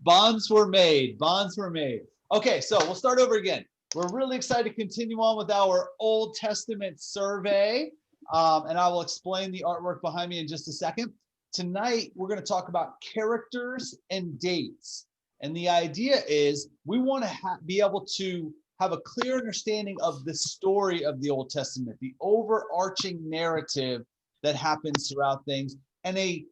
Bonds were made. Bonds were made. Okay, so we'll start over again. We're really excited to continue on with our Old Testament survey. And I will explain the artwork behind me in just a second. Tonight, we're going to talk about characters and dates. And the idea is we want to be able to have a clear understanding of the story of the Old Testament, the overarching narrative that happens throughout things, and a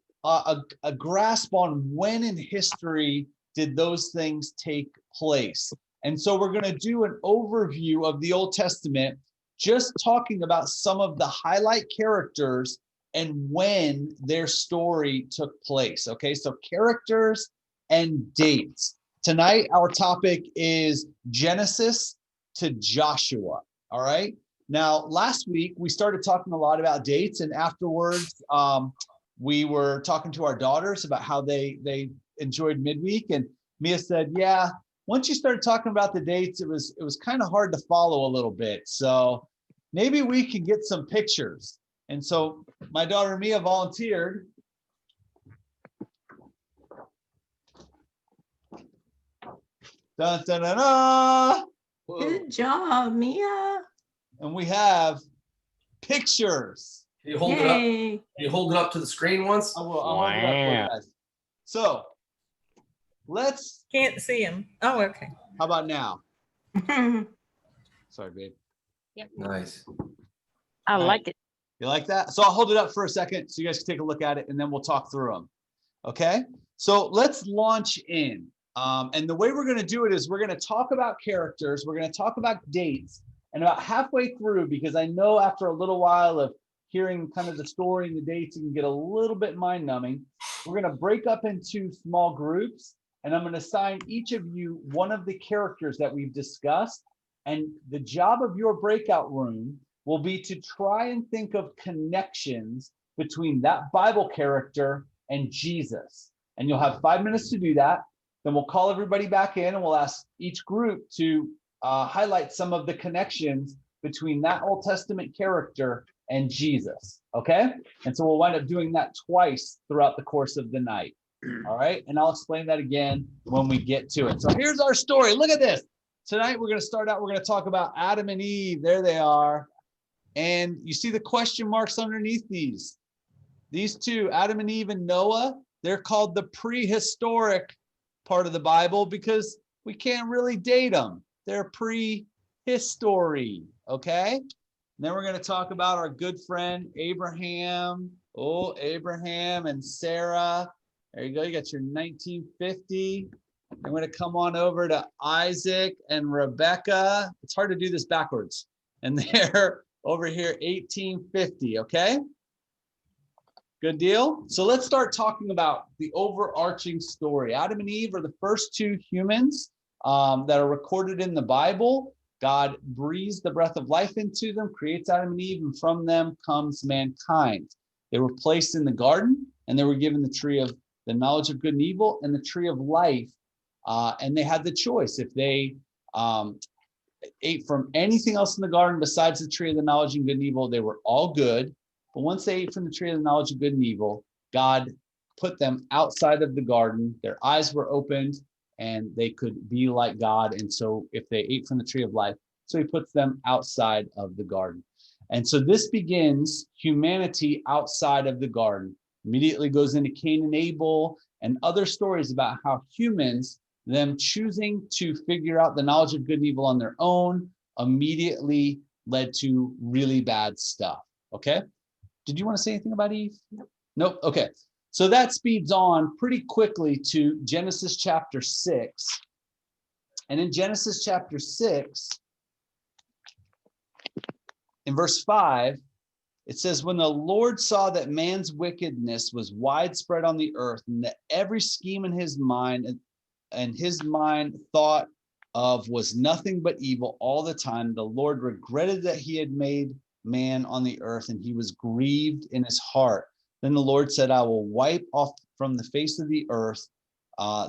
grasp on when in history did those things take place. And so we're going to do an overview of the Old Testament, just talking about some of the highlight characters and when their story took place. Okay, so characters and dates. Tonight, our topic is Genesis to Joshua. All right. Now, last week, we started talking a lot about dates, and afterwards, we were talking to our daughters about how they enjoyed midweek, and Mia said, yeah, once you started talking about the dates, it was kind of hard to follow a little bit. So maybe we can get some pictures. And so my daughter Mia volunteered. Dun, dun, dun, dun. Good job, Mia. And we have pictures. Can you hold it up? Can you hold it up to the screen once? I will. I'll hold it up for you guys. So let's. Can't see him. Oh, okay. How about now? Sorry, babe. Yep. Nice. I like it. You like that? So I'll hold it up for a second so you guys can take a look at it, and then we'll talk through them. Okay? So let's launch in. And the way we're going to do it is we're going to talk about characters. We're going to talk about dates. And about halfway through, because I know after a little while of hearing kind of the story and the dates, you can get a little bit mind-numbing. We're going to break up into small groups, and I'm going to assign each of you one of the characters that we've discussed. And the job of your breakout room will be to try and think of connections between that Bible character and Jesus. And you'll have 5 minutes to do that. Then we'll call everybody back in, and we'll ask each group to highlight some of the connections between that Old Testament character and Jesus, okay? And so we'll wind up doing that twice throughout the course of the night, all right? And I'll explain that again when we get to it. So here's our story. Look at this. Tonight, we're going to start out, we're going to talk about Adam and Eve. There they are. And you see the question marks underneath these. These two, Adam and Eve and Noah, they're called the prehistoric part of the Bible because we can't really date them. They're prehistory, okay? And then we're going to talk about our good friend Abraham. Oh, Abraham and Sarah. There you go. You got your 1950. I'm going to come on over to Isaac and Rebecca. It's hard to do this backwards. And they're over here, 1850, okay? Good deal. So let's start talking about the overarching story. Adam and Eve are the first two humans that are recorded in the Bible. God breathes the breath of life into them, creates Adam and Eve, and from them comes mankind. They were placed in the garden, and they were given the tree of the knowledge of good and evil and the tree of life. And they had the choice. If they ate from anything else in the garden besides the tree of the knowledge of good and evil, they were all good. But once they ate from the tree of the knowledge of good and evil, God put them outside of the garden. Their eyes were opened, and they could be like God. And so if they ate from the tree of life, so he puts them outside of the garden. And so this begins humanity outside of the garden. Immediately goes into Cain and Abel and other stories about how humans, them choosing to figure out the knowledge of good and evil on their own, immediately led to really bad stuff. Okay? Did you want to say anything about Eve? Nope. Okay. So that speeds on pretty quickly to Genesis chapter 6. And in Genesis chapter 6, in verse 5, it says, when the Lord saw that man's wickedness was widespread on the earth, and that every scheme in his mind and his mind thought of was nothing but evil all the time, the Lord regretted that he had made man on the earth, and he was grieved in his heart. Then the Lord said, I will wipe off from the face of the earth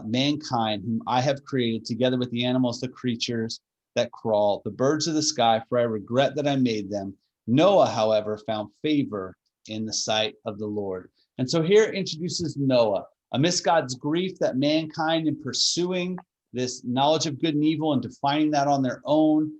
mankind, whom I have created, together with the animals, the creatures that crawl, the birds of the sky, for I regret that I made them. Noah, however, found favor in the sight of the Lord. And so here introduces Noah, Amidst God's grief that mankind, in pursuing this knowledge of good and evil and defining that on their own,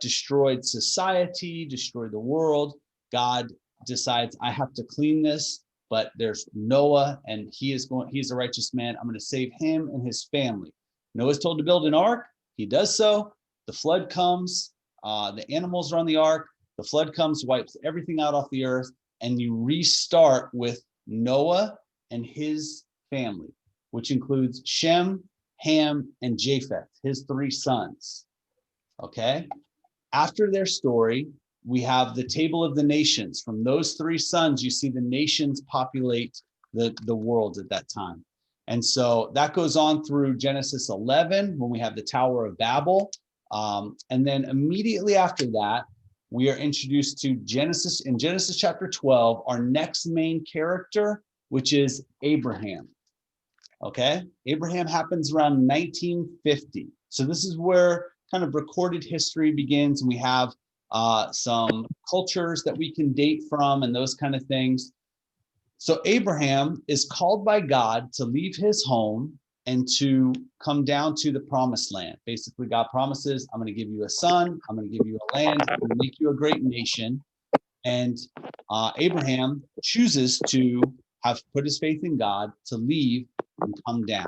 destroyed society, destroyed the world, God decides, I have to clean this. But there's Noah, and he's a righteous man. I'm going to save him and his family. Noah's told to build an ark. He does so. The flood comes. The animals are on the ark. The flood comes, wipes everything out off the earth, and you restart with Noah and his family, which includes Shem, Ham, and Japheth, his 3 sons. Okay? After their story, we have the table of the nations. From those 3 sons, you see the nations populate the world at that time. And so that goes on through Genesis 11, when we have the Tower of Babel. And then immediately after that, we are introduced to Genesis. In Genesis chapter 12, our next main character, which is Abraham. Okay? Abraham happens around 1950. So this is where kind of recorded history begins, and we have some cultures that we can date from and those kind of things. So Abraham is called by God to leave his home and to come down to the promised land. Basically, God promises, I'm going to give you a son, I'm going to give you a land, I'm going to make you a great nation. And Abraham chooses to have put his faith in God to leave and come down.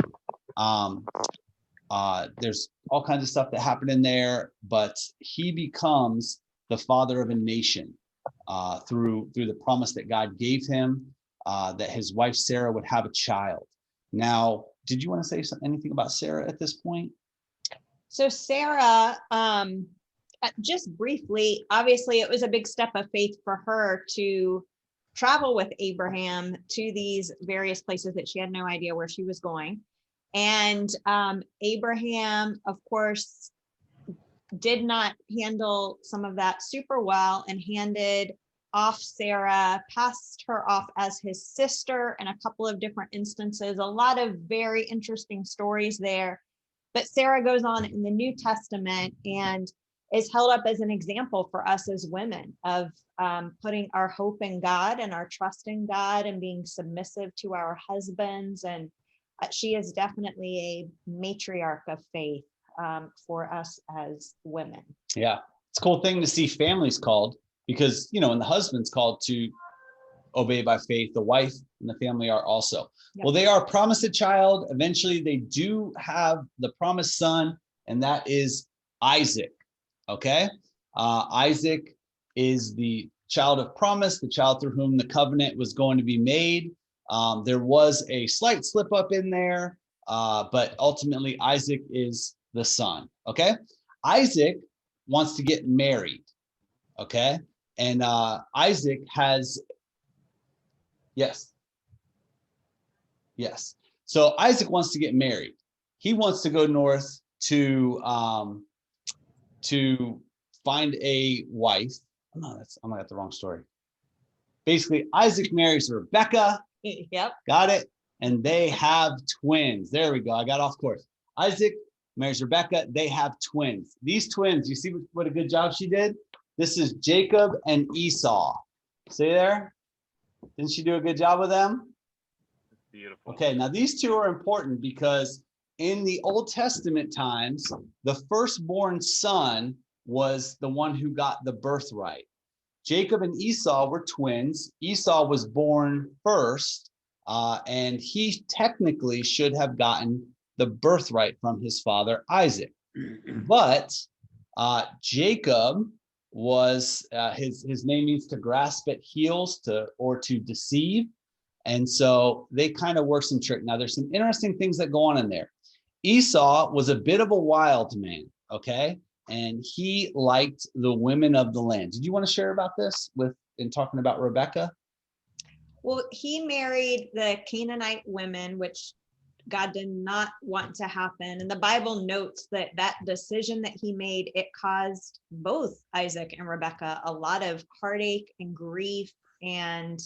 There's all kinds of stuff that happened in there, but he becomes the father of a nation through the promise that God gave him, that his wife Sarah would have a child. Now, did you want to say anything about Sarah at this point? So Sarah, just briefly, obviously it was a big step of faith for her to travel with Abraham to these various places that she had no idea where she was going. And Abraham, of course, did not handle some of that super well and handed off Sarah, passed her off as his sister in a couple of different instances. A lot of very interesting stories there. But Sarah goes on in the New Testament and is held up as an example for us as women of putting our hope in God and our trust in God and being submissive to our husbands. And she is definitely a matriarch of faith for us as women. Yeah, it's a cool thing to see families called, because, and the husband's called to obey by faith, the wife and the family are also. Yep. Well, they are promised a child. Eventually, they do have the promised son, and that is Isaac. Okay? Isaac is the child of promise, the child through whom the covenant was going to be made. There was a slight slip up in there, but ultimately Isaac is the son. Okay? Isaac wants to get married. Okay? And Isaac has, yes. So Isaac wants to get married. He wants to go north to find a wife. No, I'm got the wrong story. Basically, Isaac marries Rebecca. Yep. Got it. And they have twins. There we go. I got off course. Isaac marries Rebecca. They have twins. These twins, you see what a good job she did? This is Jacob and Esau. See there? Didn't she do a good job with them? Beautiful. Okay, now these two are important because in the Old Testament times, the firstborn son was the one who got the birthright. Jacob and Esau were twins. Esau was born first, and he technically should have gotten the birthright from his father, Isaac. But Jacob was, his name means to grasp at heels, or to deceive. And so they kind of work some trick. Now, there's some interesting things that go on in there. Esau was a bit of a wild man, okay? And he liked the women of the land. Did you want to share about this in talking about Rebecca? Well, he married the Canaanite women, which God did not want to happen. And the Bible notes that decision that he made, it caused both Isaac and Rebecca a lot of heartache and grief, and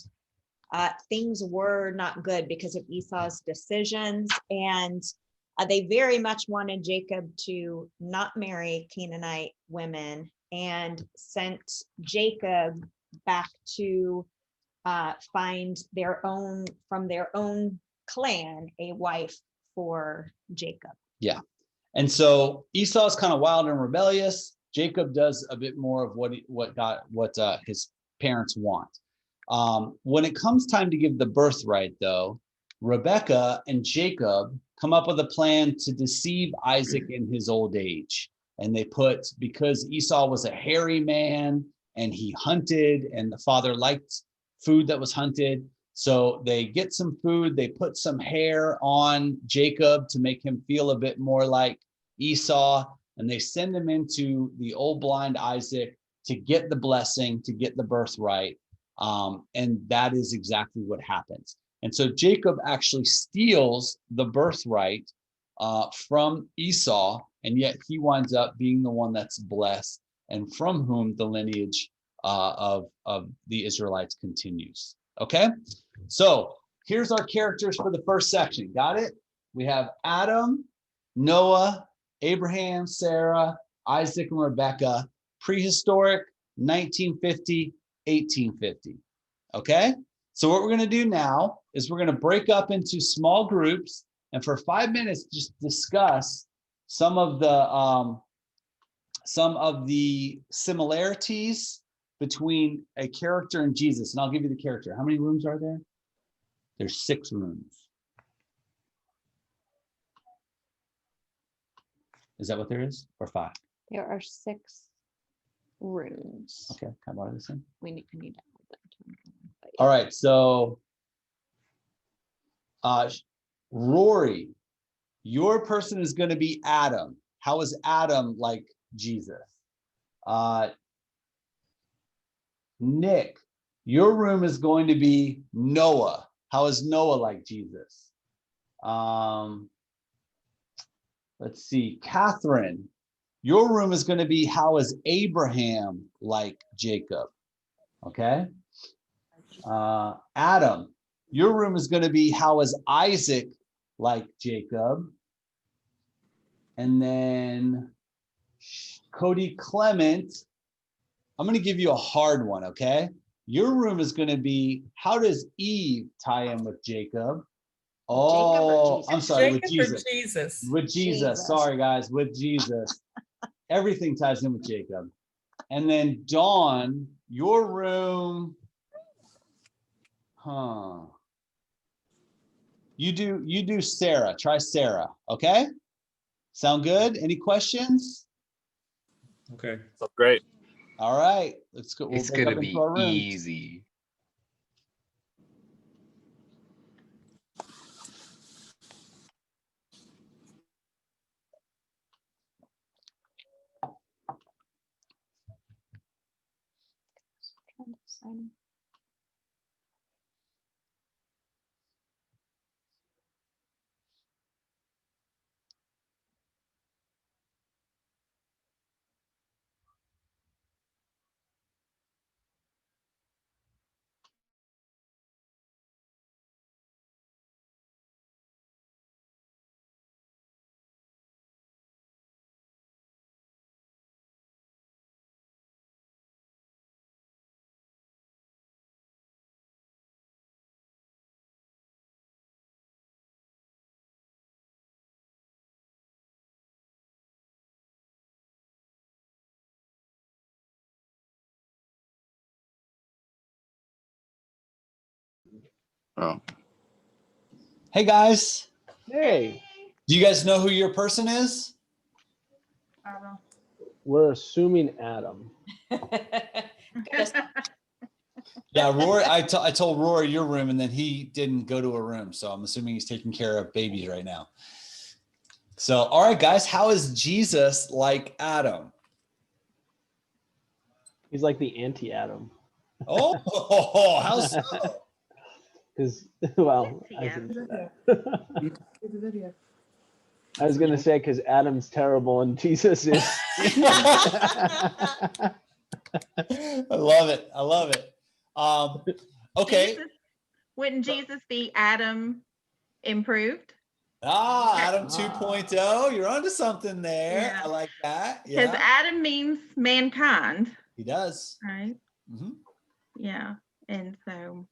things were not good because of Esau's decisions. And they very much wanted Jacob to not marry Canaanite women and sent Jacob back to find their own clan a wife for Jacob. Yeah. And so Esau's kind of wild and rebellious. Jacob does a bit more of what his parents want. When it comes time to give the birthright, though, Rebekah and Jacob come up with a plan to deceive Isaac in his old age. And they put, because Esau was a hairy man and he hunted, and the father liked food that was hunted. So they get some food, they put some hair on Jacob to make him feel a bit more like Esau, and they send him into the old blind Isaac to get the blessing, to get the birthright. And that is exactly what happens. And so Jacob actually steals the birthright from Esau, and yet he winds up being the one that's blessed, and from whom the lineage of the Israelites continues. Okay, so here's our characters for the first section. Got it? We have Adam, Noah, Abraham, Sarah, Isaac, and Rebekah. Prehistoric, 1950, 1850. Okay, so what we're going to do now is we're going to break up into small groups, and for 5 minutes just discuss some of the similarities between a character and Jesus. And I'll give you the character. How many rooms are there? There's 6 rooms. Is that what there is? Or 5? There are 6 rooms. Okay, can I borrow this in? We need to hold them. All right, so Rory, your person is going to be Adam. How is Adam like Jesus? Nick, your room is going to be Noah. How is Noah like Jesus? Let's see, Catherine, your room is going to be how is Abraham like Jacob? Okay. Adam, your room is going to be how is Isaac like Jacob? And then Cody Clement, I'm going to give you a hard one, okay? Your room is going to be how does Eve tie in with Jacob? Oh, I'm sorry, with Jesus. With Jesus. Sorry, guys, with Jesus. Everything ties in with Jacob. And then Dawn, your room, you do Sarah. Try Sarah, okay? Sound good? Any questions? Okay. So great. All right, let's go. It's gonna be easy. Oh. Hey guys, Hey, do you guys know who your person is? we're assuming Adam. Yeah, Rory. I told Rory your room, and then he didn't go to a room, so I'm assuming he's taking care of babies right now. So, all right, guys, how is Jesus like Adam? He's like the anti-Adam. Oh, how so? Because, well, I was going to say because Adam's terrible and Jesus is. I love it. I love it. Okay. Wouldn't Jesus be Adam improved? Adam 2.0. You're onto something there. Yeah. I like that. Because Yeah. Adam means mankind. He does. Right. Mm-hmm. Yeah. And so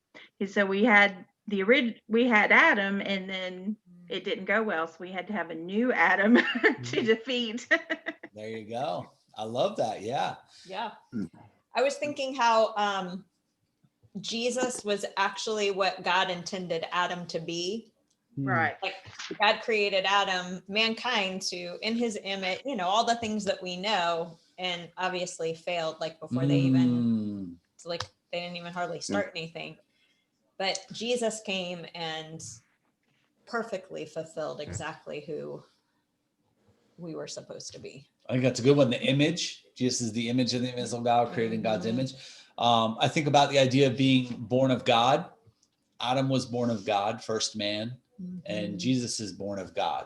we had we had Adam, and then it didn't go well, so we had to have a new Adam to defeat. There you go. I love that. Yeah. Yeah. I was thinking how Jesus was actually what God intended Adam to be. Right. Like God created Adam, mankind, to in his image, you know, all the things that we know, and obviously failed like before they even, it's like they didn't even hardly start anything. But Jesus came and perfectly fulfilled exactly who we were supposed to be. I think that's a good one. The image, Jesus is the image of the invisible God, created in God's image. I think about the idea of being born of God. Adam was born of God, first man, and Jesus is born of God.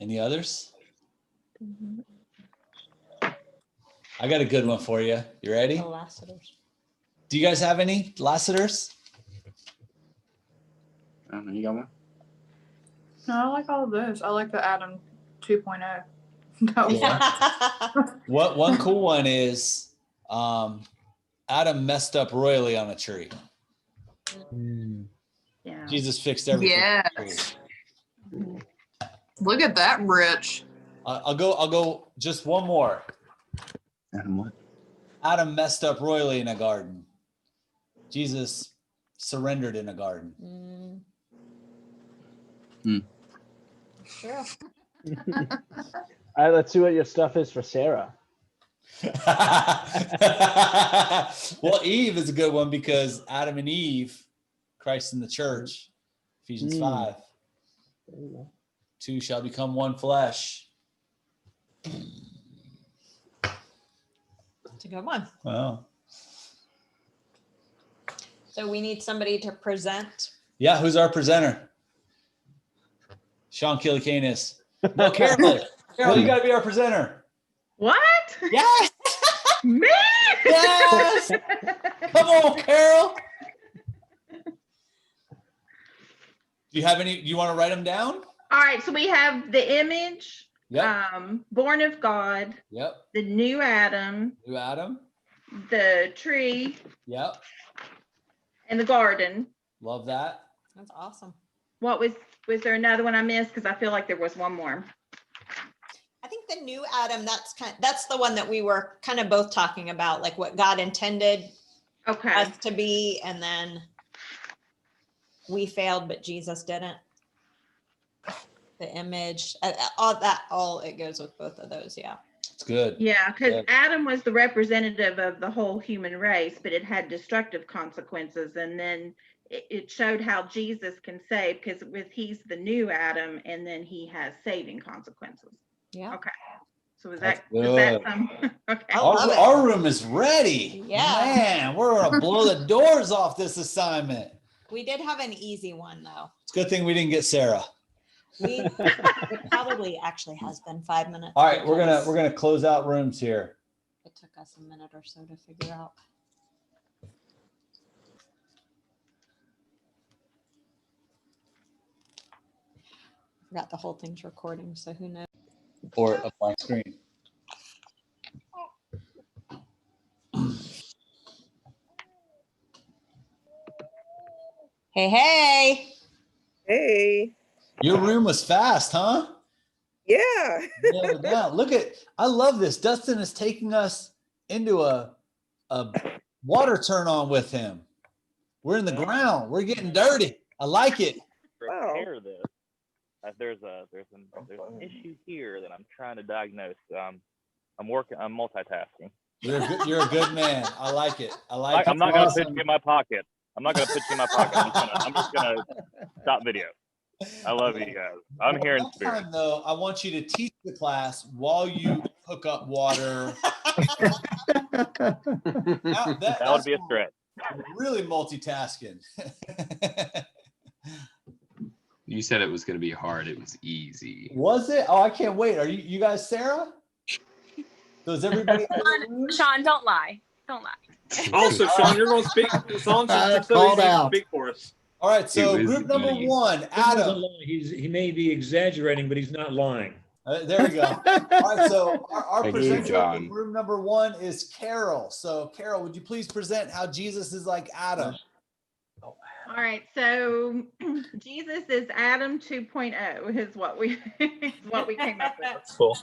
Any others? I got a good one for you. You ready? The Lassiters. Do you guys have any Lassiters? I don't know. You got one? No, I like all of those. I like the Adam 2.0. No. What one cool one is Adam messed up royally on a tree. Yeah. Jesus fixed everything. Yes. Look at that, Rich. I'll go just one more. Adam what? Adam messed up royally in a garden. Jesus surrendered in a garden. True. All right, let's see what your stuff is for Sarah. Well, Eve is a good one because Adam and Eve, Christ in the church, Ephesians 5. Two shall become one flesh. It's a good one. Wow. So we need somebody to present. Yeah, who's our presenter? Sean Killicanis. No, Carol. Carol, you got to be our presenter. What? Yes. Me? Yes. Come on, Carol. Do you have any? Do you want to write them down? All right, so we have the image, Yep. born of God, Yep. the new Adam, You, Adam. the tree, Yep. and the garden. Love that. That's awesome. What was there another one I missed? Because I feel like there was one more. I think the new Adam, that's the one that we were kind of both talking about, like what God intended Okay. us to be, and then we failed, but Jesus didn't. The image, all it goes with both of those. Yeah. It's good. Yeah, because Yeah. Adam was the representative of the whole human race, but it had destructive consequences. And then it showed how Jesus can save, because he's the new Adam, and then he has saving consequences. Yeah. Okay. So was That's that good. some? Okay. I love it. Our room is ready. Yeah. Man, we're gonna blow the doors off this assignment. We did have an easy one though. It's a good thing we didn't get Sarah. It probably actually has been 5 minutes. All right, we're because gonna close out rooms here. It took us a minute or so to figure out. Forgot the whole thing's recording, so who knows? Or a blank screen. Hey. Hey. Your room was fast, huh? Yeah. Nailed it down. Look at, I love this. Dustin is taking us into a water turn on with him. We're in the ground. We're getting dirty. I like it. Wow. Repair this. There's an issue here that I'm trying to diagnose. I'm multitasking. You're a good man. I like it. I'm not gonna put you in my pocket. I'm not gonna put you in my pocket. I'm just gonna stop video. I love you guys. I'm here in spirit. Time, though, I want you to teach the class while you hook up water. That would be a stretch. Really multitasking. You said it was going to be hard. It was easy. Was it? Oh, I can't wait. Are you guys Sarah? Does everybody? Sean, don't lie. Don't lie. Also, Sean, you're going to speak. Sean, Called out. speak for us. All right. So group number one, Adam. He may be exaggerating, but he's not lying. There we go. All right, so our Thank you, presenter John. in room number 1 is Carol. So Carol, would you please present how Jesus is like Adam? All right, so Jesus is Adam 2.0 is what we came up with. That's cool.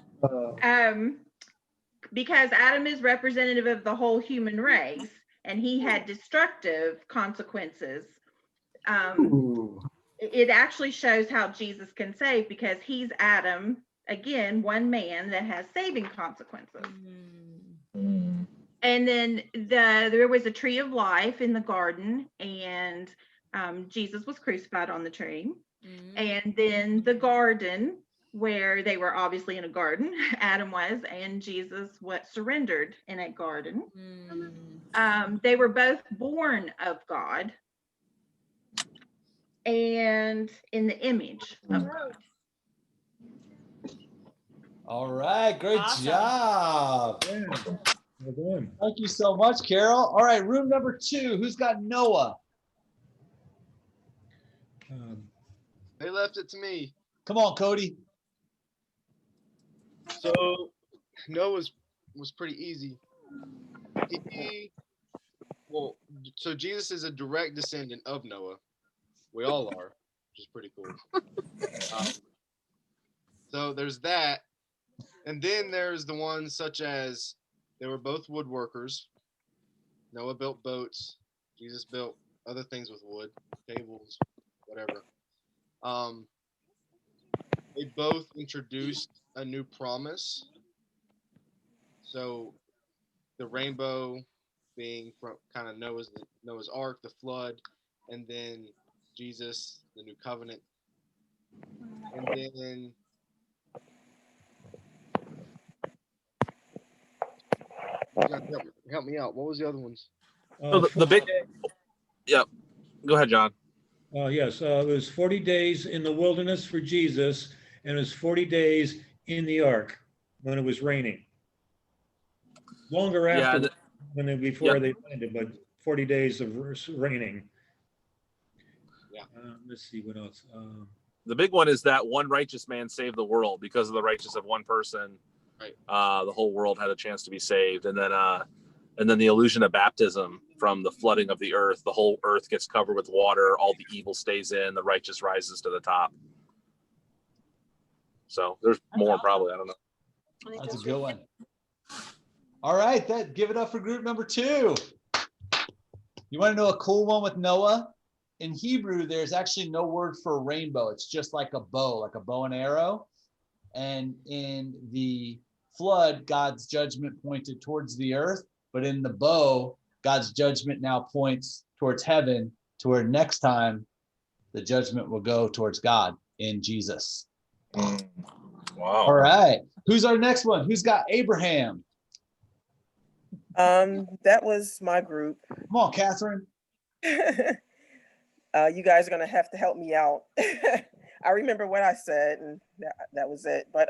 Because Adam is representative of the whole human race, and he had destructive consequences. It actually shows how Jesus can save, because he's Adam, again, one man that has saving consequences. And then there was a tree of life in the garden, and Jesus was crucified on the tree. And then the garden, where they were obviously in a garden, Adam was, and Jesus surrendered in a garden. They were both born of God and in the image of God. All right, great Awesome. job. Well done. Thank you so much, Carol. All right, room number 2. Who's got Noah? They left it to me. Come on, Cody. So Noah was pretty easy. So Jesus is a direct descendant of Noah. We all are, which is pretty cool. So there's that. And then there's the ones such as they were both woodworkers. Noah built boats. Jesus built other things with wood, tables, whatever. They both introduced a new promise. So the rainbow being from kind of Noah's Ark, the flood, and then Jesus, the new covenant. And then help me out. What was the other ones? So the big, yeah. Go ahead, John. Yes, it was 40 days in the wilderness for Jesus, and it was 40 days in the ark when it was raining. Longer after before they landed, but 40 days of raining. Yeah. Let's see what else. The big one is that one righteous man saved the world. Because of the righteousness of one person. Right. The whole world had a chance to be saved, and then the illusion of baptism from the flooding of the earth. The whole earth gets covered with water. All the evil stays in. The righteous rises to the top. So there's more probably. I don't know. That's a good one. All right, give it up for group number 2. You want to know a cool one with Noah? In Hebrew, there's actually no word for rainbow. It's just like a bow and arrow. And in the flood, God's judgment pointed towards the earth. But in the bow, God's judgment now points towards heaven, to where next time the judgment will go towards God in Jesus. Wow. All right. Who's our next one? Who's got Abraham? That was my group. Come on, Catherine. You guys are gonna have to help me out. I remember what I said, and that was it. But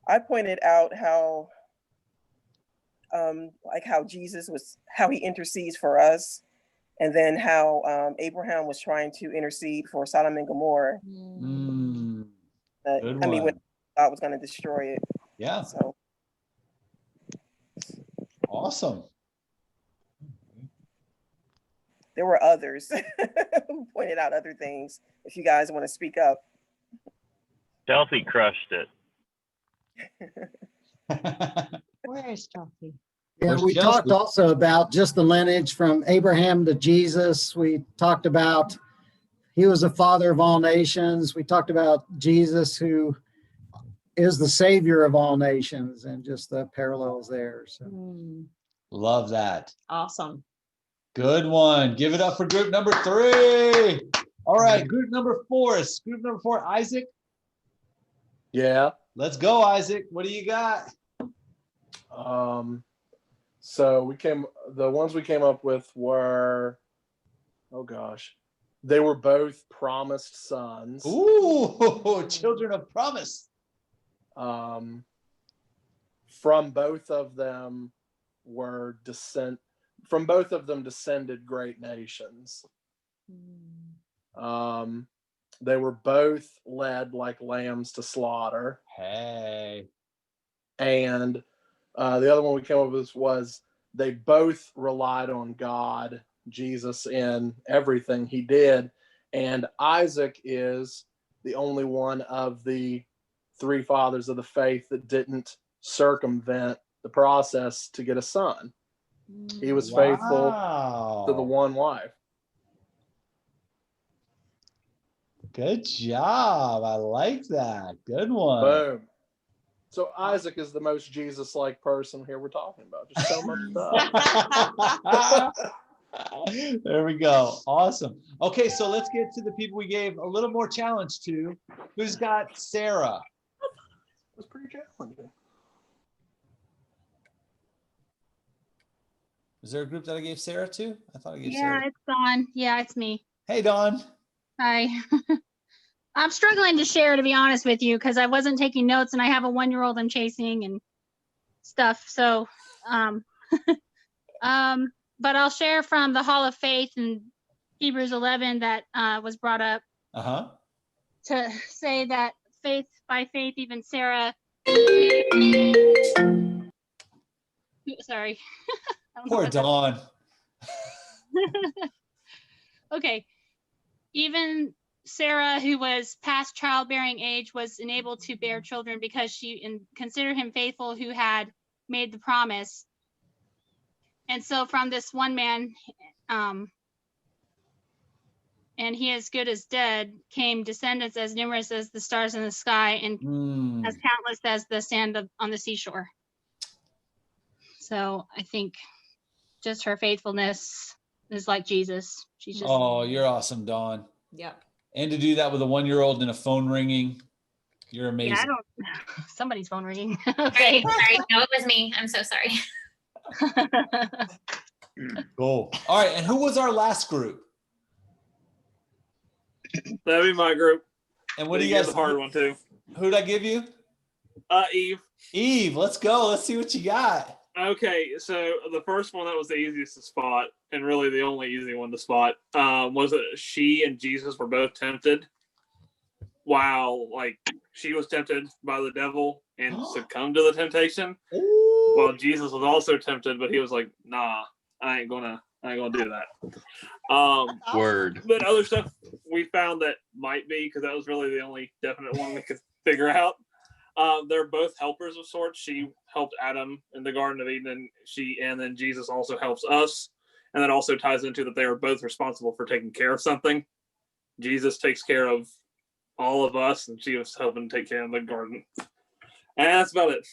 I pointed out how how Jesus how he intercedes for us, and then how Abraham was trying to intercede for Sodom and Gomorrah. I mean, when God was going to destroy it. Yeah. So awesome. There were others who pointed out other things. If you guys want to speak up. Chelsea crushed it. Where is Chelsea? Yeah, we talked also about just the lineage from Abraham to Jesus. We talked about he was the father of all nations. We talked about Jesus, who is the savior of all nations, and just the parallels there. So love that. Awesome. Good one. Give it up for group number 3. All right, group number 4 is group number 4. Isaac. Yeah. Let's go, Isaac. What do you got? So the ones we came up with were, oh gosh, they were both promised sons. Ooh, children of promise. From both of them descended great nations. They were both led like lambs to slaughter. Hey. And the other one we came up with was they both relied on God, Jesus, in everything he did. And Isaac is the only one of the three fathers of the faith that didn't circumvent the process to get a son. He was faithful to the one wife. Good job. I like that. Good one. Boom. So Isaac is the most Jesus-like person here we're talking about. Just so much stuff. There we go. Awesome. Okay, so let's get to the people we gave a little more challenge to. Who's got Sarah? That's pretty challenging. Is there a group that I gave Sarah to? I thought I gave Yeah, Sarah. it's Dawn. Yeah, it's me. Hey, Dawn. Hi. I'm struggling to share, to be honest with you, because I wasn't taking notes and I have a 1-year-old I'm chasing and stuff. So, but I'll share from the Hall of Faith in Hebrews 11 that was brought up to say that by faith, even Sarah. Sorry. Poor Dawn. Okay. Even Sarah, who was past childbearing age, was enabled to bear children because she considered him faithful who had made the promise. And so from this one man, and he as good as dead, came descendants as numerous as the stars in the sky and as countless as the sand on the seashore. So I think just her faithfulness is like Jesus. She's just. Oh, you're awesome, Dawn. Yep. And to do that with a 1-year-old and a phone ringing, you're amazing. Yeah, I don't. Somebody's phone ringing. Okay. Sorry. No, it was me. I'm so sorry. Cool. All right. And who was our last group? That'd be my group. And what do you guys? The hard one too. Who'd I give you? Eve. Eve. Let's go. Let's see what you got. Okay, so the first one that was the easiest to spot, and really the only easy one to spot, was that she and Jesus were both tempted. While she was tempted by the devil and succumbed to the temptation, while Jesus was also tempted, but he was like, "Nah, I ain't gonna do that." Word. But other stuff we found that might be, because that was really the only definite one we could figure out. They're both helpers of sorts. She helped Adam in the Garden of Eden, and then Jesus also helps us. And that also ties into that they are both responsible for taking care of something. Jesus takes care of all of us, and she was helping take care of the garden. And that's about it.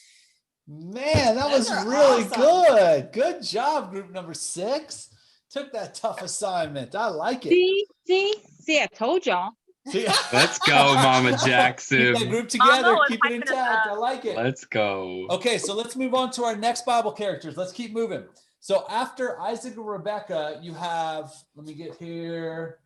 Man, that was really good. Good job, group number 6. Took that tough assignment. I like it. See, I told y'all. Let's go, Mama Jackson. Keep that group together. Keep it intact. I like it. Let's go. Okay, so let's move on to our next Bible characters. Let's keep moving. So after Isaac and Rebecca, you have, let me get here.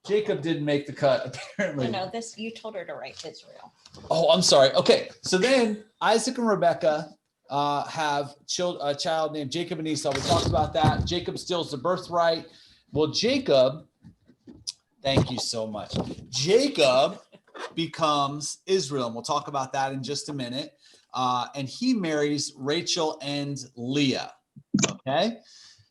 Jacob didn't make the cut, apparently. No, you told her to write Israel. Oh, I'm sorry. Okay, so then Isaac and Rebecca have a child named Jacob and Esau. We talked about that. Jacob steals the birthright. Well, Jacob, thank you so much. Jacob becomes Israel, and we'll talk about that in just a minute. And he marries Rachel and Leah. Okay,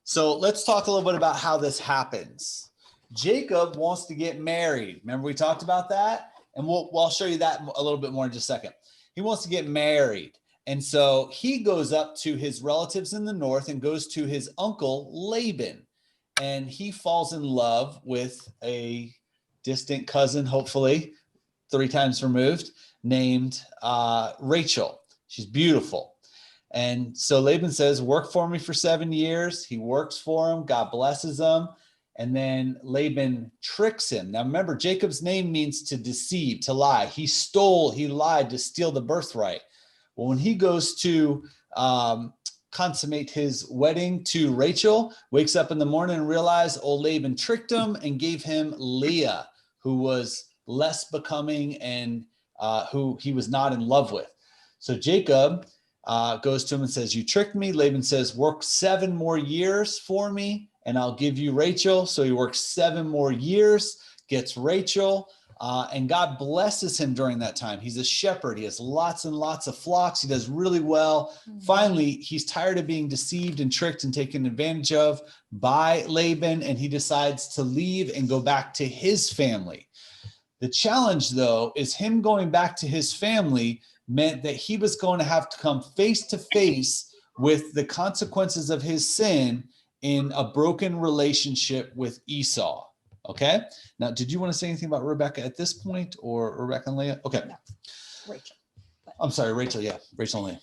so let's talk a little bit about how this happens. Jacob wants to get married. Remember we talked about that? And I'll show you that a little bit more in just a second. He wants to get married. And so he goes up to his relatives in the north and goes to his uncle Laban. And he falls in love with a distant cousin, hopefully 3 times removed, named Rachel. She's beautiful. And so Laban says, work for me for 7 years. He works for him. God blesses him. And then Laban tricks him. Now, remember, Jacob's name means to deceive, to lie. He lied to steal the birthright. Well, when he goes to consummate his wedding to Rachel, wakes up in the morning and realizes old Laban tricked him and gave him Leah, who was less becoming and who he was not in love with. So Jacob goes to him and says, you tricked me. Laban says, work 7 more years for me and I'll give you Rachel. So he works 7 more years, gets Rachel. And God blesses him during that time. He's a shepherd. He has lots and lots of flocks. He does really well. Finally, he's tired of being deceived and tricked and taken advantage of by Laban, and he decides to leave and go back to his family. The challenge, though, is him going back to his family meant that he was going to have to come face to face with the consequences of his sin in a broken relationship with Esau. Okay. Now, did you want to say anything about Rebecca at this point, or Rebecca and Leah? Okay. No, Rachel. I'm sorry, Rachel. Yeah, Rachel and Leah.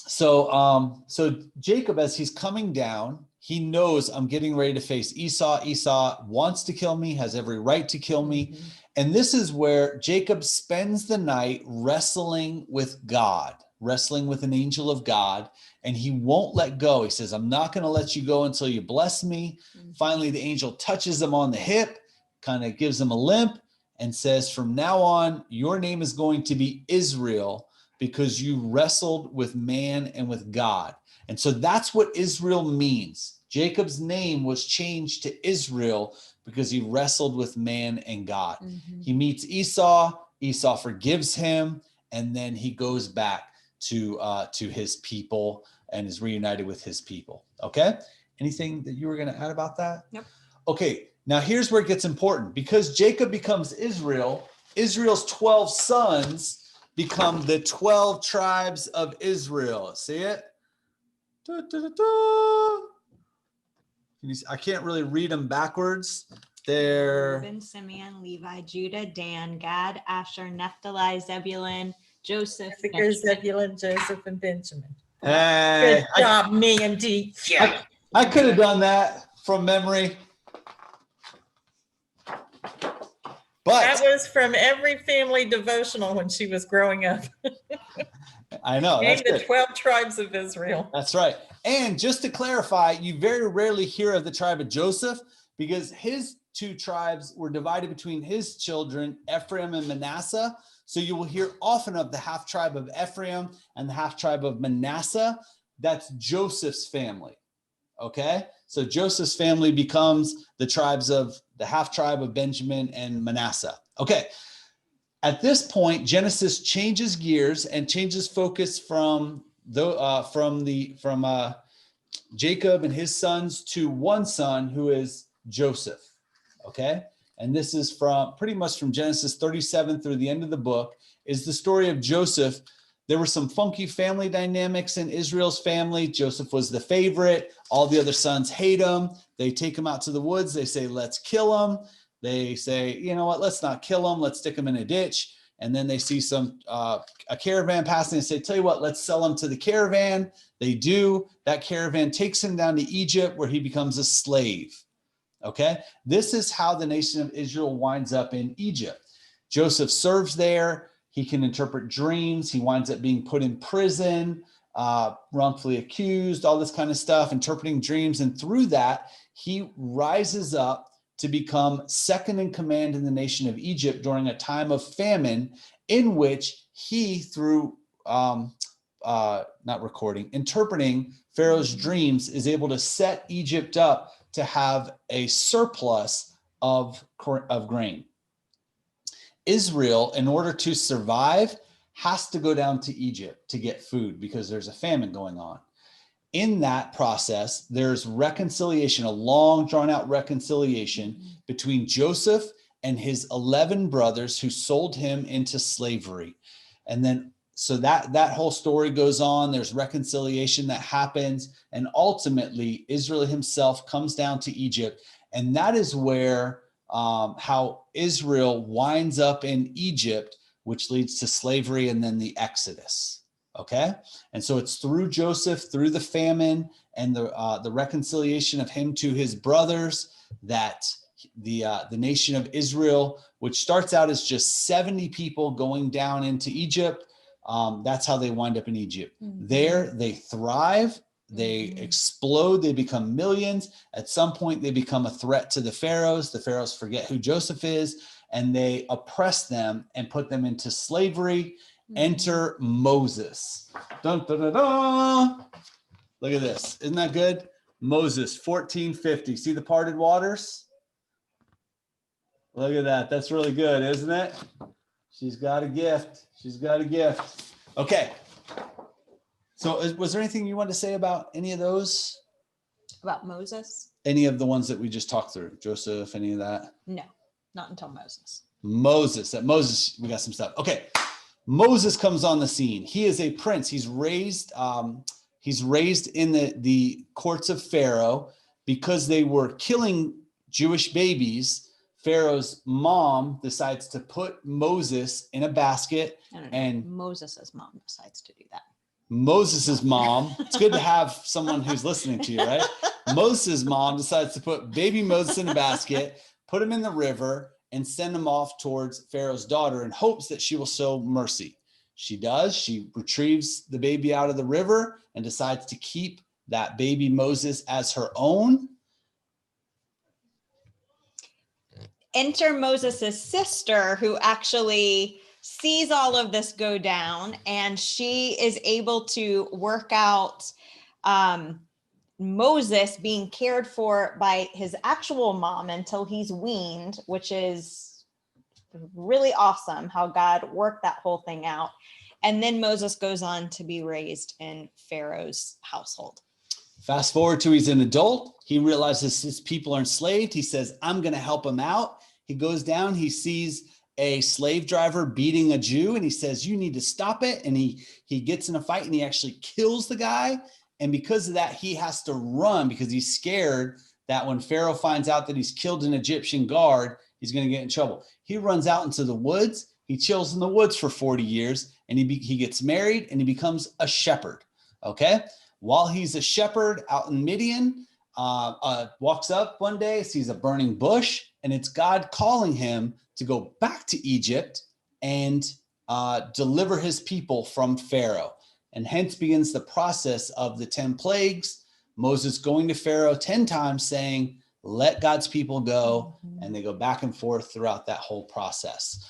So Jacob, as he's coming down, he knows I'm getting ready to face Esau. Esau wants to kill me, has every right to kill me. And this is where Jacob spends the night wrestling with God, wrestling with an angel of God, and he won't let go. He says, I'm not going to let you go until you bless me. Finally, the angel touches him on the hip, kind of gives him a limp, and says, from now on, your name is going to be Israel, because you wrestled with man and with God. And so that's what Israel means. Jacob's name was changed to Israel because he wrestled with man and God. He meets Esau. Esau forgives him, and then he goes back to his people and is reunited with his people. Okay. Anything that you were going to add about that? Nope. Okay. Now here's where it gets important, because Jacob becomes Israel. Israel's 12 sons become the 12 tribes of Israel. See it? Da, da, da, da. I can't really read them backwards. They're Reuben, Simeon, Levi, Judah, Dan, Gad, Asher, Naphtali, Zebulun, Joseph. Issachar, Zebulun, Joseph, and Benjamin. Hey, good job, Mandy. Yeah. I could have done that from memory. But that was from every family devotional when she was growing up. I know. Name That's the good. 12 tribes of Israel. That's right. And just to clarify, you very rarely hear of the tribe of Joseph, because his two tribes were divided between his children, Ephraim and Manasseh. So you will hear often of the half tribe of Ephraim and the half tribe of Manasseh. That's Joseph's family. Okay. So Joseph's family becomes the tribes of the half tribe of Benjamin and Manasseh. Okay. At this point, Genesis changes gears and changes focus from Jacob and his sons to one son, who is Joseph. Okay. And this is from pretty much from Genesis 37 through the end of the book, is the story of Joseph. There were some funky family dynamics in Israel's family. Joseph was the favorite. All the other sons hate him. They take him out to the woods. They say, let's kill him. They say, you know what, let's not kill him. Let's stick him in a ditch. And then they see a caravan passing and say, tell you what, let's sell him to the caravan. They do. That caravan takes him down to Egypt, where he becomes a slave. Okay. This is how the nation of Israel winds up in Egypt. Joseph serves there. He can interpret dreams. He winds up being put in prison, wrongfully accused, all this kind of stuff, interpreting dreams. And through that, he rises up to become second in command in the nation of Egypt during a time of famine, in which he, through interpreting Pharaoh's dreams, is able to set Egypt up to have a surplus of grain. Israel, in order to survive, has to go down to Egypt to get food because there's a famine going on. In that process, there's reconciliation, a long drawn out reconciliation between Joseph and his 11 brothers who sold him into slavery. And then, so that whole story goes on. There's reconciliation that happens. And ultimately, Israel himself comes down to Egypt. And that is where how Israel winds up in Egypt, which leads to slavery and then the Exodus. Okay. And so it's through Joseph, through the famine and the reconciliation of him to his brothers, that the nation of Israel, which starts out as just 70 people going down into Egypt, that's how they wind up in Egypt. There they thrive. They explode. They become millions. At some point, they become a threat to the pharaohs. The pharaohs forget who Joseph is, and they oppress them and put them into slavery. Enter Moses. Dun, dun, dun, dun. Look at this. Isn't that good? Moses, 1450. See the parted waters? Look at that. That's really good, isn't it? She's got a gift. She's got a gift. Okay. So was there anything you wanted to say about any of those? About Moses? Any of the ones that we just talked through? Joseph, any of that? No, not until Moses. Moses, we got some stuff. Okay. Moses comes on the scene. He is a prince. He's raised in the courts of Pharaoh because they were killing Jewish babies. Pharaoh's mom decides to put Moses in a basket. No. And Moses' mom decides to do that. Moses's mom, it's good to have someone who's listening to you, right? Moses' mom decides to put baby Moses in a basket, put him in the river, and send him off towards Pharaoh's daughter in hopes that she will show mercy. She does. She retrieves the baby out of the river and decides to keep that baby Moses as her own. Enter Moses' sister, who actually sees all of this go down, and she is able to work out Moses being cared for by his actual mom until he's weaned, which is really awesome how God worked that whole thing out. And then Moses goes on to be raised in Pharaoh's household. Fast forward to he's an adult. He realizes his people are enslaved. He says, I'm going to help him out. He goes down, he sees a slave driver beating a Jew, and he says, you need to stop it. And he gets in a fight and he actually kills the guy. And because of that, he has to run because he's scared that when Pharaoh finds out that he's killed an Egyptian guard, he's going to get in trouble. He runs out into the woods. He chills in the woods for 40 years and he gets married and he becomes a shepherd. Okay. While he's a shepherd out in Midian, walks up one day, sees a burning bush, and it's God calling him to go back to Egypt and deliver his people from Pharaoh. And hence begins the process of the 10 plagues, Moses going to Pharaoh 10 times saying, let God's people go. And they go back and forth throughout that whole process.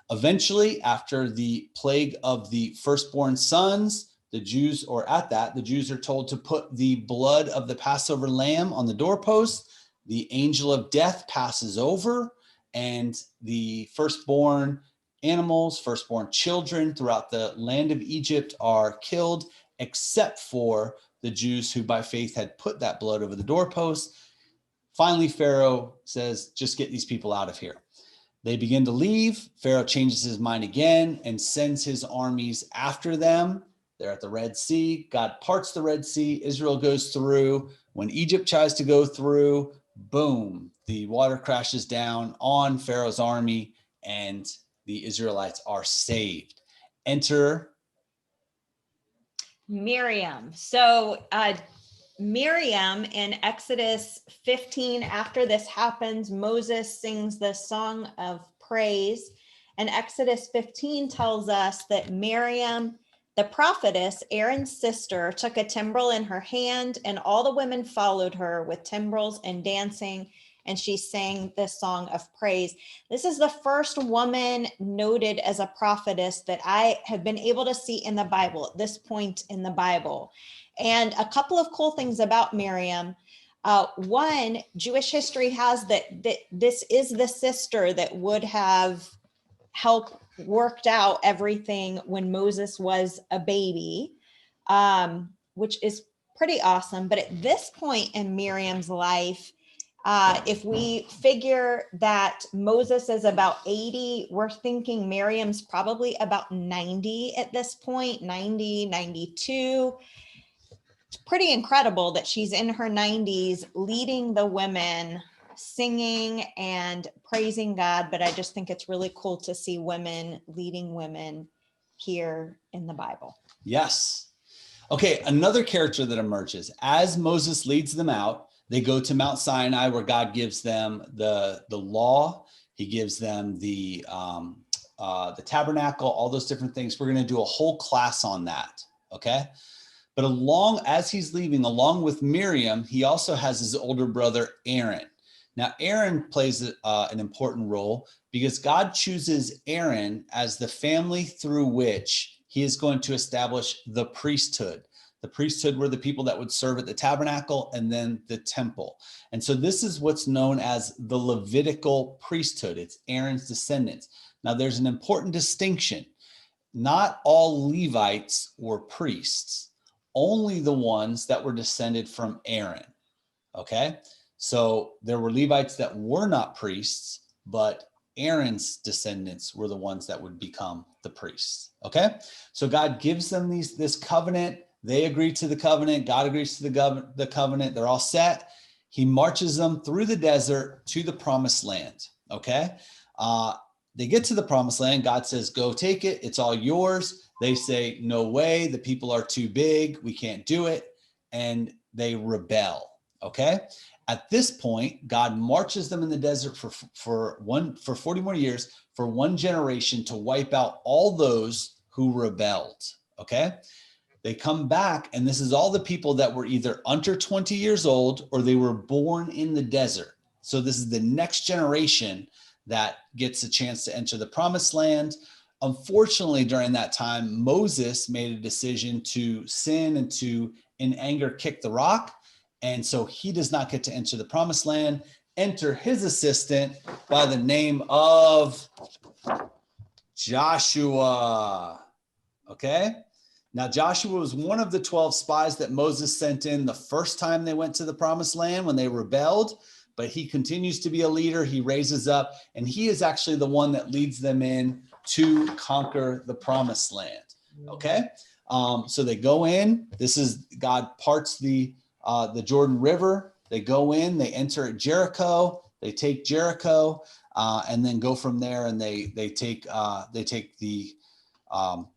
Eventually, after the plague of the firstborn sons, the Jews are told to put the blood of the Passover lamb on the doorpost. The angel of death passes over, and the firstborn animals, firstborn children throughout the land of Egypt are killed, except for the Jews who by faith had put that blood over the doorpost. Finally, Pharaoh says, just get these people out of here. They begin to leave. Pharaoh changes his mind again and sends his armies after them. They're at the Red Sea. God parts the Red Sea. Israel goes through. When Egypt tries to go through, boom, the water crashes down on Pharaoh's army and the Israelites are saved. Enter Miriam. So Miriam in Exodus 15, after this happens, Moses sings the song of praise. And Exodus 15 tells us that Miriam, the prophetess, Aaron's sister, took a timbrel in her hand, and all the women followed her with timbrels and dancing, and she sang this song of praise. This is the first woman noted as a prophetess that I have been able to see in the Bible at this point in the Bible. And a couple of cool things about Miriam. One, Jewish history has that this is the sister that would have helped worked out everything when Moses was a baby, which is pretty awesome. But at this point in Miriam's life, if we figure that Moses is about 80, we're thinking Miriam's probably about 90 at this point, 90, 92. It's pretty incredible that she's in her 90s leading the women, singing and praising God. But I just think it's really cool to see women leading women here in the Bible. Yes. Okay, another character that emerges as Moses leads them out. They go to Mount Sinai where God gives them the law. He gives them the tabernacle, all those different things. We're going to do a whole class on that. Okay. But as he's leaving, along with Miriam, he also has his older brother, Aaron. Now, Aaron plays an important role because God chooses Aaron as the family through which he is going to establish the priesthood. The priesthood were the people that would serve at the tabernacle and then the temple. And so this is what's known as the Levitical priesthood. It's Aaron's descendants. Now there's an important distinction. Not all Levites were priests, only the ones that were descended from Aaron. Okay. So there were Levites that were not priests, but Aaron's descendants were the ones that would become the priests. Okay. So God gives them this covenant. They agree to the covenant. God agrees to the covenant. They're all set. He marches them through the desert to the promised land. Okay. They get to the promised land. God says, go take it. It's all yours. They say, no way. The people are too big. We can't do it. And they rebel. Okay. At this point, God marches them in the desert for 40 more years, for one generation, to wipe out all those who rebelled. Okay. They come back, and this is all the people that were either under 20 years old or they were born in the desert. So this is the next generation that gets a chance to enter the promised land. Unfortunately, during that time, Moses made a decision to sin and to, in anger, kick the rock. And so he does not get to enter the promised land. Enter his assistant by the name of Joshua. Okay. Now, Joshua was one of the 12 spies that Moses sent in the first time they went to the promised land when they rebelled, but he continues to be a leader. He raises up, and he is actually the one that leads them in to conquer the promised land. Okay. So they go in. This is God parts the Jordan River. They go in, they enter at Jericho, they take Jericho, and then go from there, and they take the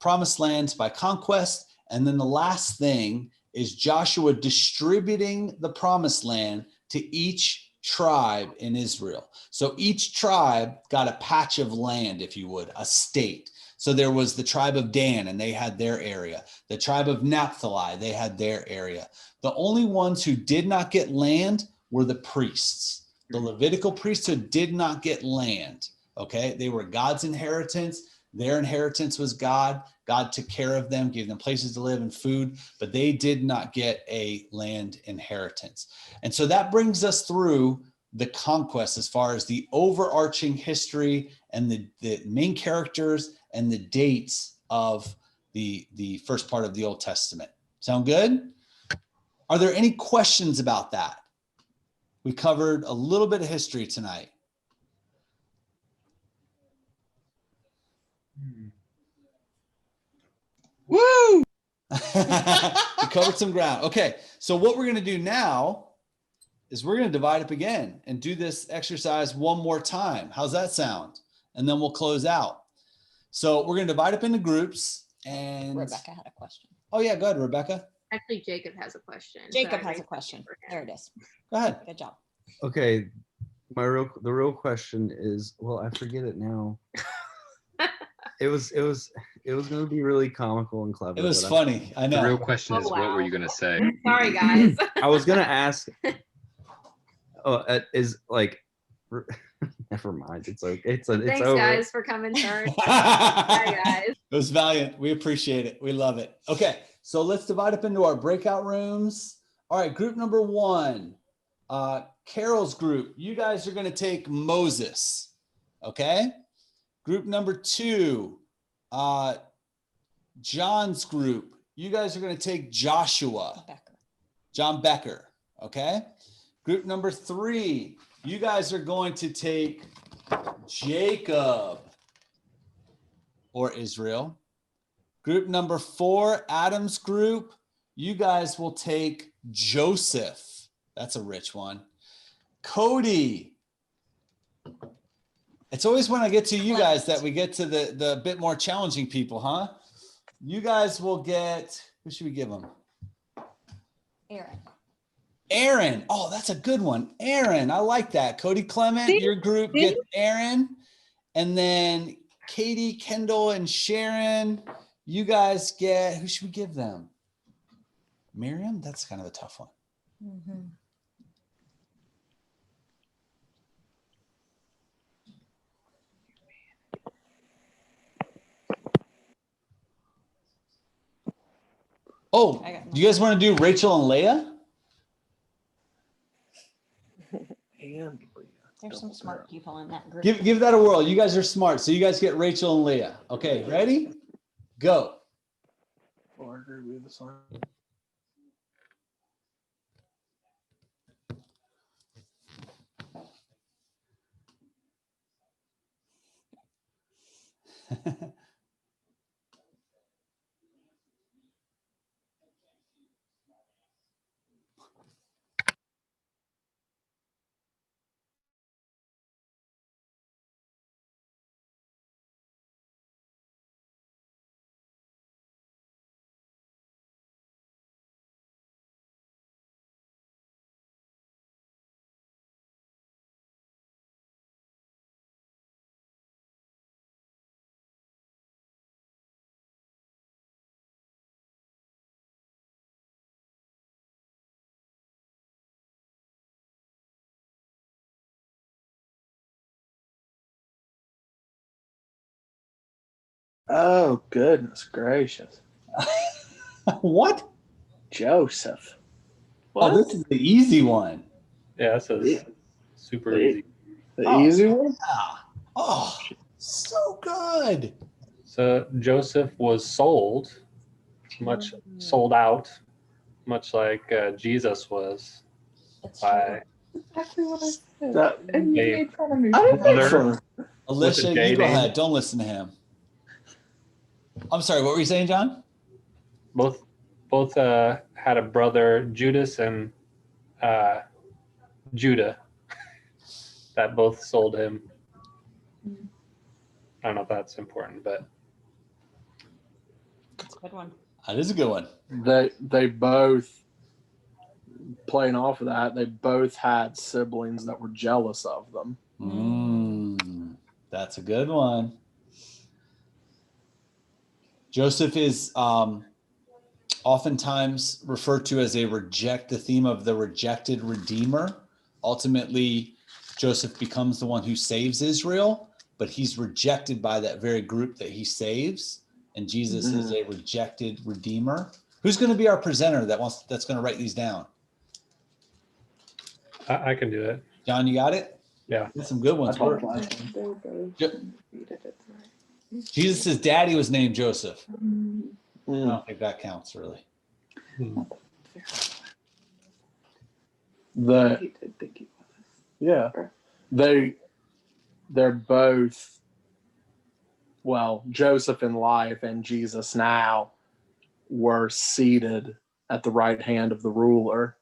promised lands by conquest. And then the last thing is Joshua distributing the promised land to each tribe in Israel. So each tribe got a patch of land, if you would, a state. So there was the tribe of Dan, and they had their area. The tribe of Naphtali, they had their area. The only ones who did not get land were the priests. The Levitical priesthood did not get land. Okay. They were God's inheritance. Their inheritance was God. God took care of them, gave them places to live and food, but they did not get a land inheritance. And so that brings us through the conquest as far as the overarching history and the main characters and the dates of the first part of the Old Testament. Sound good? Are there any questions about that? We covered a little bit of history tonight. Woo! We covered some ground. Okay, so what we're going to do now is we're going to divide up again and do this exercise one more time. How's that sound? And then we'll close out. So we're going to divide up into groups. And Rebecca had a question. Oh yeah, go ahead, Rebecca. Actually, Jacob has a question. Jacob has a question. There it is. Go ahead. Good job. Okay, the real question is, well, I forget it now. It was going to be really comical and clever. It was funny. I know. The real question is, what were you going to say? Sorry, guys. I was going to ask. Is like. Never mind. It's okay. It's Thanks, over. guys, for coming. Sorry. Bye, guys. It was valiant. We appreciate it. We love it. Okay, so let's divide up into our breakout rooms. All right, group number one, Carol's group. You guys are going to take Moses. Okay. Group number two, John's group. You guys are going to take Joshua. John Becker. Okay. Group number three, you guys are going to take Jacob or Israel. Group number four, Adam's group. You guys will take Joseph. That's a rich one. Cody. It's always when I get to you guys that we get to the bit more challenging people, huh? You guys will get, who should we give them? Aaron. Aaron. Oh, that's a good one. Aaron. I like that. Cody Clement, your group gets Aaron. And then Katie, Kendall, and Sharon, you guys get, who should we give them? Miriam? That's kind of a tough one. Mm-hmm. Oh, do you guys want to do Rachel and Leah? And There's some smart people in that group. Give that a whirl. You guys are smart, so you guys get Rachel and Leah. Okay, ready? Go. Oh, I agree with the sign. Oh, goodness gracious. What? Joseph. Oh, this is the easy one. Yeah, this is super The- easy. The easy one? Yeah. Oh, so good. So Joseph was sold, sold out, much like Jesus was by Exactly what I said. That- And you a made fun of me. I didn't make brother fun of Alicia, J you go name. ahead. Don't listen to him. I'm sorry, what were you saying, John? both had a brother, Judas and Judah, that both sold him. I don't know if that's important, but That's a good one. That is a good one. They both, playing off of that, they both had siblings that were jealous of them. That's a good one. Joseph is oftentimes referred to as the theme of the rejected redeemer. Ultimately, Joseph becomes the one who saves Israel, but he's rejected by that very group that he saves. And Jesus is a rejected redeemer. Who's going to be our presenter that's going to write these down? I can do it. John, you got it? Yeah. That's some good ones. Jesus' daddy was named Joseph. I don't think that counts really. They're both, well, Joseph in life and Jesus now were seated at the right hand of the ruler.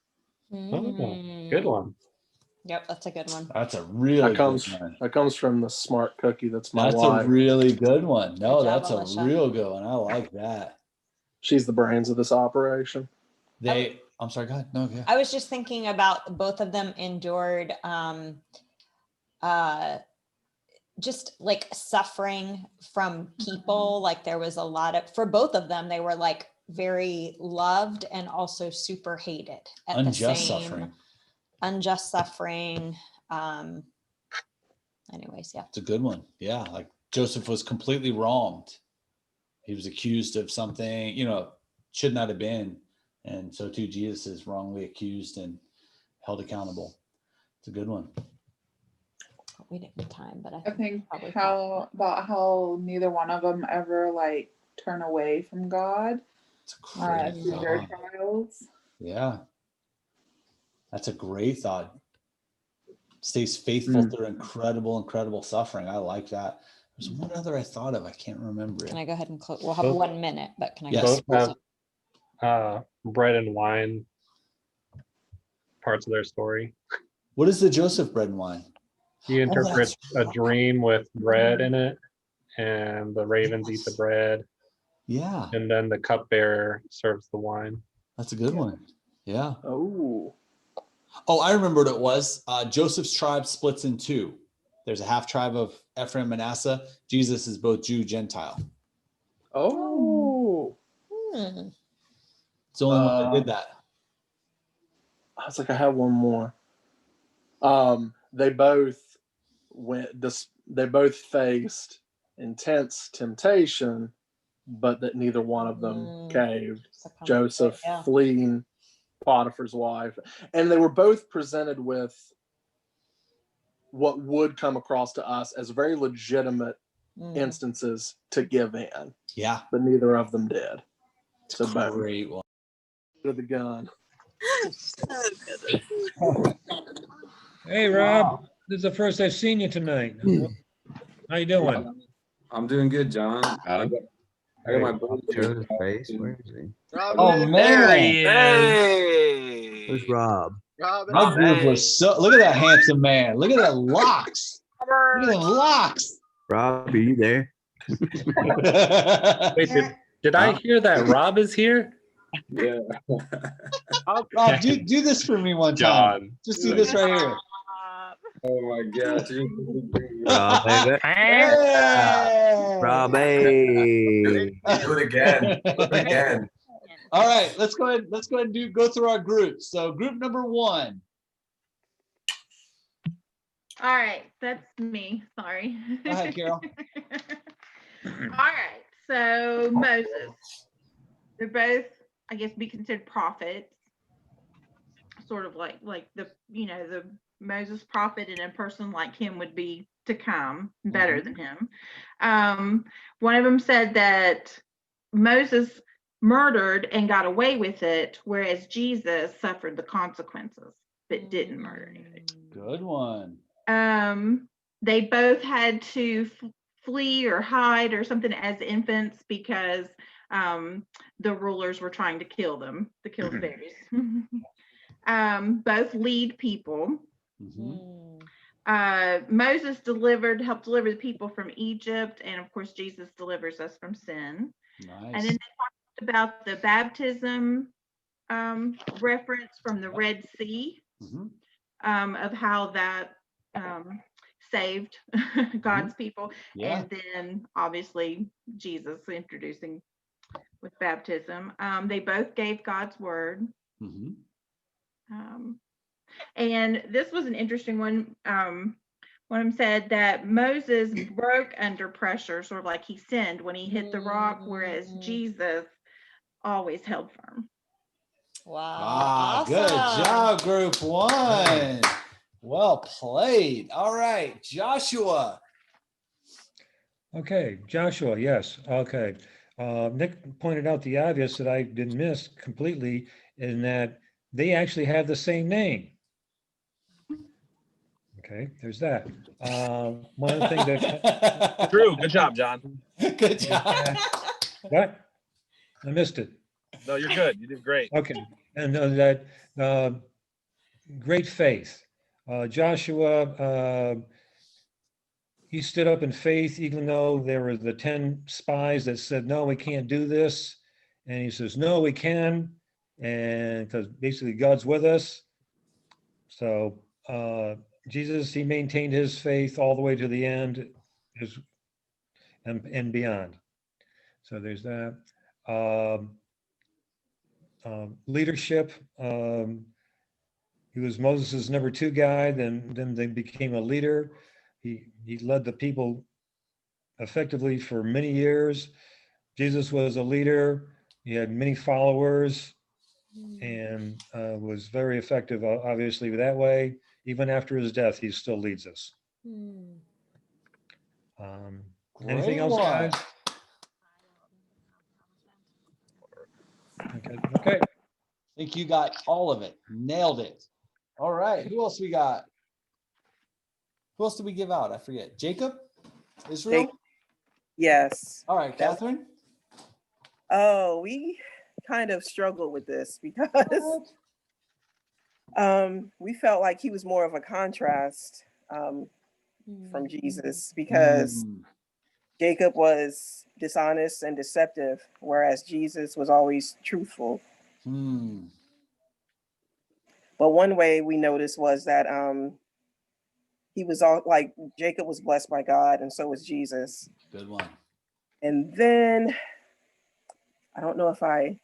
Good one. Yep, that's a good one. That's a really good one. That comes from the smart cookie that's my That's wife. a really good one. No, Good job, that's Alicia. a real good one. I like that. She's the brains of this operation. I'm sorry, go ahead. No, yeah. I was just thinking about both of them endured just like suffering from people. Like there was a lot of, for both of them, they were like very loved and also super hated at Unjust the same suffering. unjust suffering. Anyways, yeah. It's a good one. Yeah, like Joseph was completely wronged. He was accused of something, should not have been. And so too, Jesus is wrongly accused and held accountable. It's a good one. We didn't have time, but I think how neither one of them ever like turn away from God through their trials. Yeah. That's a great thought. Stays faithful through incredible suffering. I like that. There's one other I thought of. I can't remember it. Can I go ahead and close? We'll have 1 minute, but can I? Yes. Both have bread and wine parts of their story. What is the Joseph bread and wine? He interprets a dream with bread in it, and the ravens eat the bread. Yeah. And then the cupbearer serves the wine. That's a good one. Yeah. Oh, I remember what it was. Joseph's tribe splits in two. There's a half tribe of Ephraim and Manasseh. Jesus is both Jew, Gentile. Oh. It's the only one that did that. I was like, I have one more. They both faced intense temptation, but that neither one of them caved. Succumbed. Joseph Yeah. fleeing Potiphar's wife. And they were both presented with what would come across to us as very legitimate instances to give in. Yeah. But neither of them did. It's So a great one. to the gun. Hey, Rob, this is the first I've seen you tonight. How you doing? I'm doing good, John. I got my brother. Show his face. Where is he? Oh man. Hey. Who's Rob? My group was so. Look at that handsome man. Look at that locks. Look at the locks. Rob, are you there? Wait, did I hear that Rob is here? Yeah. Rob, do this for me one time. John. Just do this right here. Oh my gosh. Rob, baby. Hey! Rob, hey. Do it again. Do it again. All right, let's go ahead. Let's go ahead and go through our groups. So group number 1. All right, that's me. Sorry. Go ahead, Carol. All right, so Moses. They're both, I guess, be considered prophets. Sort of like the the Moses prophet, and a person like him would be to come, better than him. One of them said that Moses murdered and got away with it, whereas Jesus suffered the consequences but didn't murder anything. Good one. They both had to flee or hide or something as infants because the rulers were trying to kill them, to kill the babies. Both lead people. Moses helped deliver the people from Egypt, and of course Jesus delivers us from sin. Nice. And then they talked about the baptism reference from the Red Sea, of how that saved God's people. Yeah. And then obviously Jesus introducing with baptism. They both gave God's word. And this was an interesting one. One of them said that Moses broke under pressure, sort of like he sinned when he hit the rock, whereas Jesus always held firm. Wow. Good job, group 1. Well played. All right, Joshua. Okay, Joshua, yes. Okay. Nick pointed out the obvious that I didn't miss completely, in that they actually have the same name. Okay, there's that. One of the things that True. Good job, John. Good job. What? I missed it. No, you're good. You did great. Okay, and that great faith. Joshua, he stood up in faith, even though there were the 10 spies that said, no, we can't do this. And he says, no, we can. And because basically God's with us. So Jesus, he maintained his faith all the way to the end and beyond. So there's that. Leadership. He was Moses' number 2 guy, then they became a leader. He led the people effectively for many years. Jesus was a leader. He had many followers and was very effective, obviously, that way. Even after his death, he still leads us. Anything else, guys? Okay. I think you got all of it. Nailed it. All right. Who else we got? Who else did we give out? I forget. Jacob? Israel? Yes. All right, Catherine? Oh, we kind of struggled with this because we felt like he was more of a contrast from Jesus, because Jacob was dishonest and deceptive, whereas Jesus was always truthful. But one way we noticed was that he was all like, Jacob was blessed by God, and so was Jesus. Good one. And then I don't know if I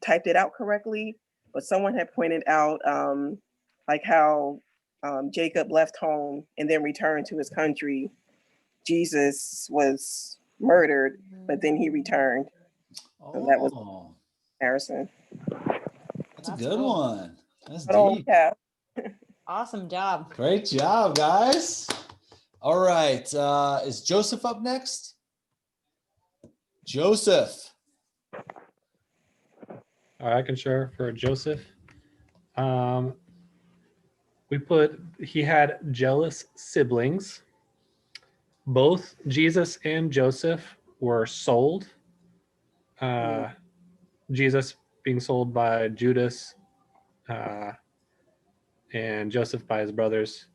typed it out correctly, but someone had pointed out like how Jacob left home and then returned to his country. Jesus was murdered, but then he returned. So that was Oh, Harrison. that's a good one. That's But deep. yeah. Awesome job. Great job, guys. All right. Is Joseph up next? Joseph. All right, I can share for Joseph. He had jealous siblings. Both Jesus and Joseph were sold. Jesus being sold by Judas, and Joseph by his brothers.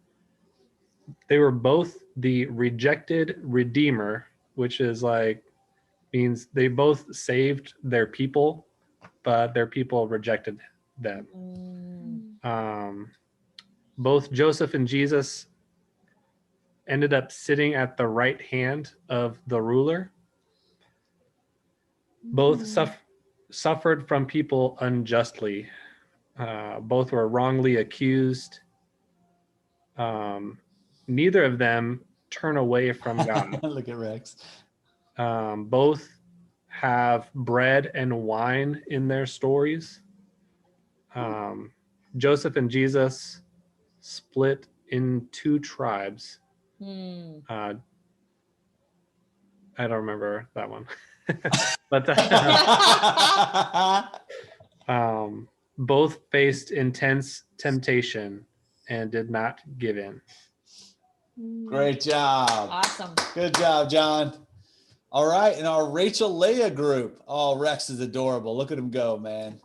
They were both the rejected redeemer, which is like means they both saved their people, but their people rejected them. Both Joseph and Jesus ended up sitting at the right hand of the ruler. Both suffered from people unjustly. Both were wrongly accused. Neither of them turn away from God. Look at Rex. Both have bread and wine in their stories. Joseph and Jesus split in 2 tribes. I don't remember that one. But both faced intense temptation and did not give in. Great job. Awesome. Good job, John. All right. And our Rachel Leah group. Oh, Rex is adorable. Look at him go, man.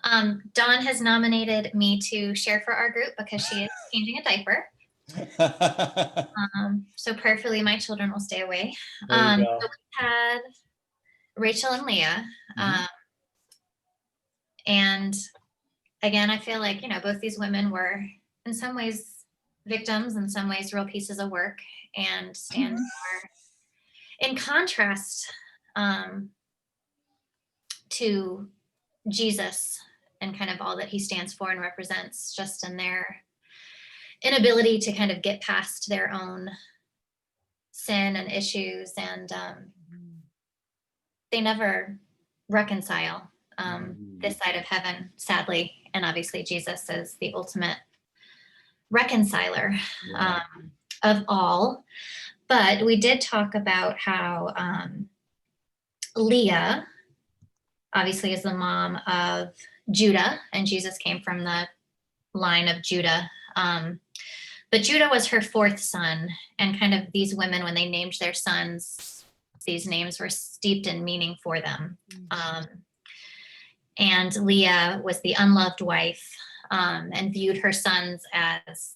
Dawn has nominated me to share for our group because she is changing a diaper. So prayerfully, my children will stay away. So we had Rachel and Leah. And again, I feel like, both these women were in some ways victims, in some ways real pieces of work, and stand for, in contrast to Jesus and kind of all that he stands for and represents, just in their inability to kind of get past their own sin and issues, and they never reconcile this side of heaven, sadly. And obviously Jesus is the ultimate reconciler of all. But we did talk about how Leah obviously is the mom of Judah, and Jesus came from the line of Judah. But Judah was her 4th son, and kind of these women, when they named their sons, these names were steeped in meaning for them. And Leah was the unloved wife, and viewed her sons as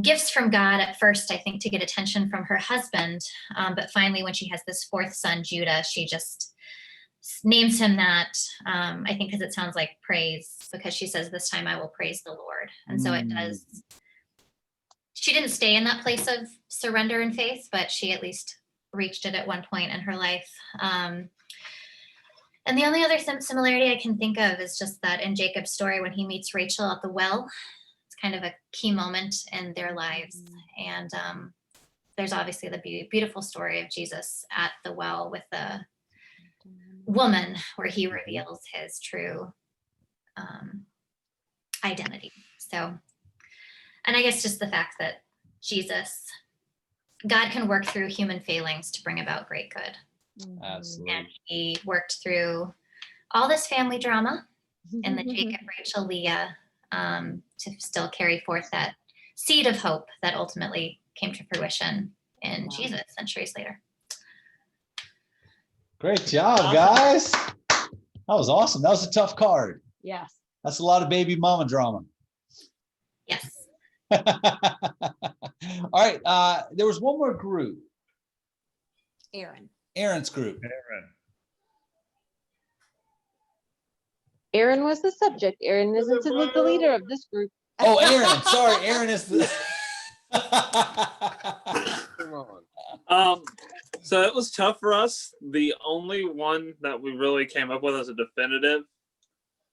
gifts from God at first, I think, to get attention from her husband. But finally, when she has this 4th son, Judah, she just names him that, I think because it sounds like praise, because she says, "This time I will praise the Lord." And so it does. She didn't stay in that place of surrender and faith, but she at least reached it at one point in her life. And the only other similarity I can think of is just that in Jacob's story, when he meets Rachel at the well, it's kind of a key moment in their lives. And there's obviously the beautiful story of Jesus at the well with the woman, where he reveals his true identity. So, and I guess just the fact that God can work through human failings to bring about great good. Absolutely. And he worked through all this family drama in the Jacob, Rachel, Leah, to still carry forth that seed of hope that ultimately came to fruition in Jesus centuries later. Great job, guys. That was awesome. That was a tough card. Yes. That's a lot of baby mama drama. Yes. All right. There was one more group. Aaron's group. Aaron was the subject. Aaron isn't the leader of this group. Oh, Aaron. Sorry, Aaron is the. Come on. So it was tough for us. The only one that we really came up with as a definitive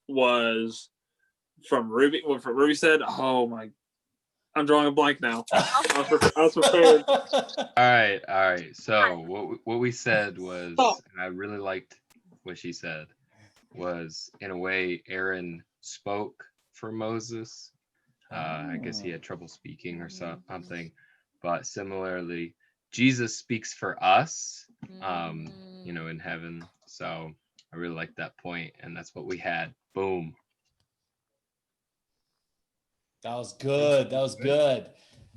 was from Ruby. What Ruby said, "Oh my I'm drawing a blank now. I was prepared. All right. So what we said was, and I really liked what she said, was in a way Aaron spoke for Moses. I guess he had trouble speaking or something, but similarly, Jesus speaks for us, in heaven. So I really like that point, and that's what we had. Boom. That was good. That was good.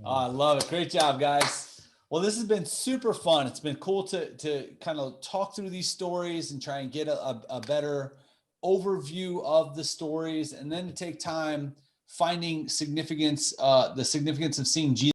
Oh, I love it. Great job, guys. Well, this has been super fun. It's been cool to kind of talk through these stories and try and get a better overview of the stories, and then to take time finding significance, the significance of seeing Jesus